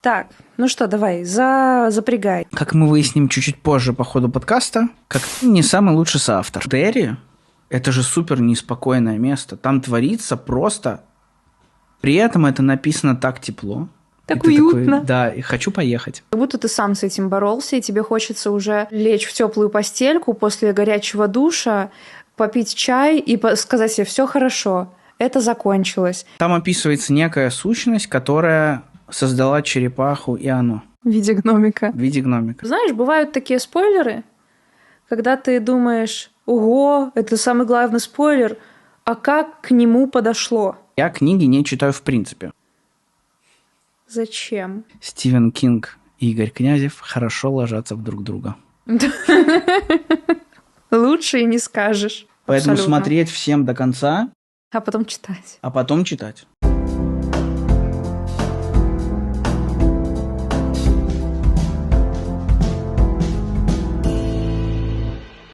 Так, ну что, давай, запрягай. Как мы выясним чуть-чуть позже по ходу подкаста, как не самый лучший соавтор. Дерри – это же супер неспокойное место. Там творится просто... При этом это написано так тепло. Так и уютно. Такой, да, и хочу поехать. Как будто ты сам с этим боролся, и тебе хочется уже лечь в теплую постельку после горячего душа, попить чай и сказать себе: все хорошо, это закончилось. Там описывается некая сущность, которая создала черепаху и оно. В виде гномика. В виде гномика. Знаешь, бывают такие спойлеры, когда ты думаешь: ого, это самый главный спойлер, а как к нему подошло? Я книги не читаю в принципе. Зачем? Стивен Кинг и Игорь Князев хорошо ложатся в друг друга. Лучше и не скажешь. Поэтому Абсолютно. смотреть всем до конца, А потом читать. а потом читать.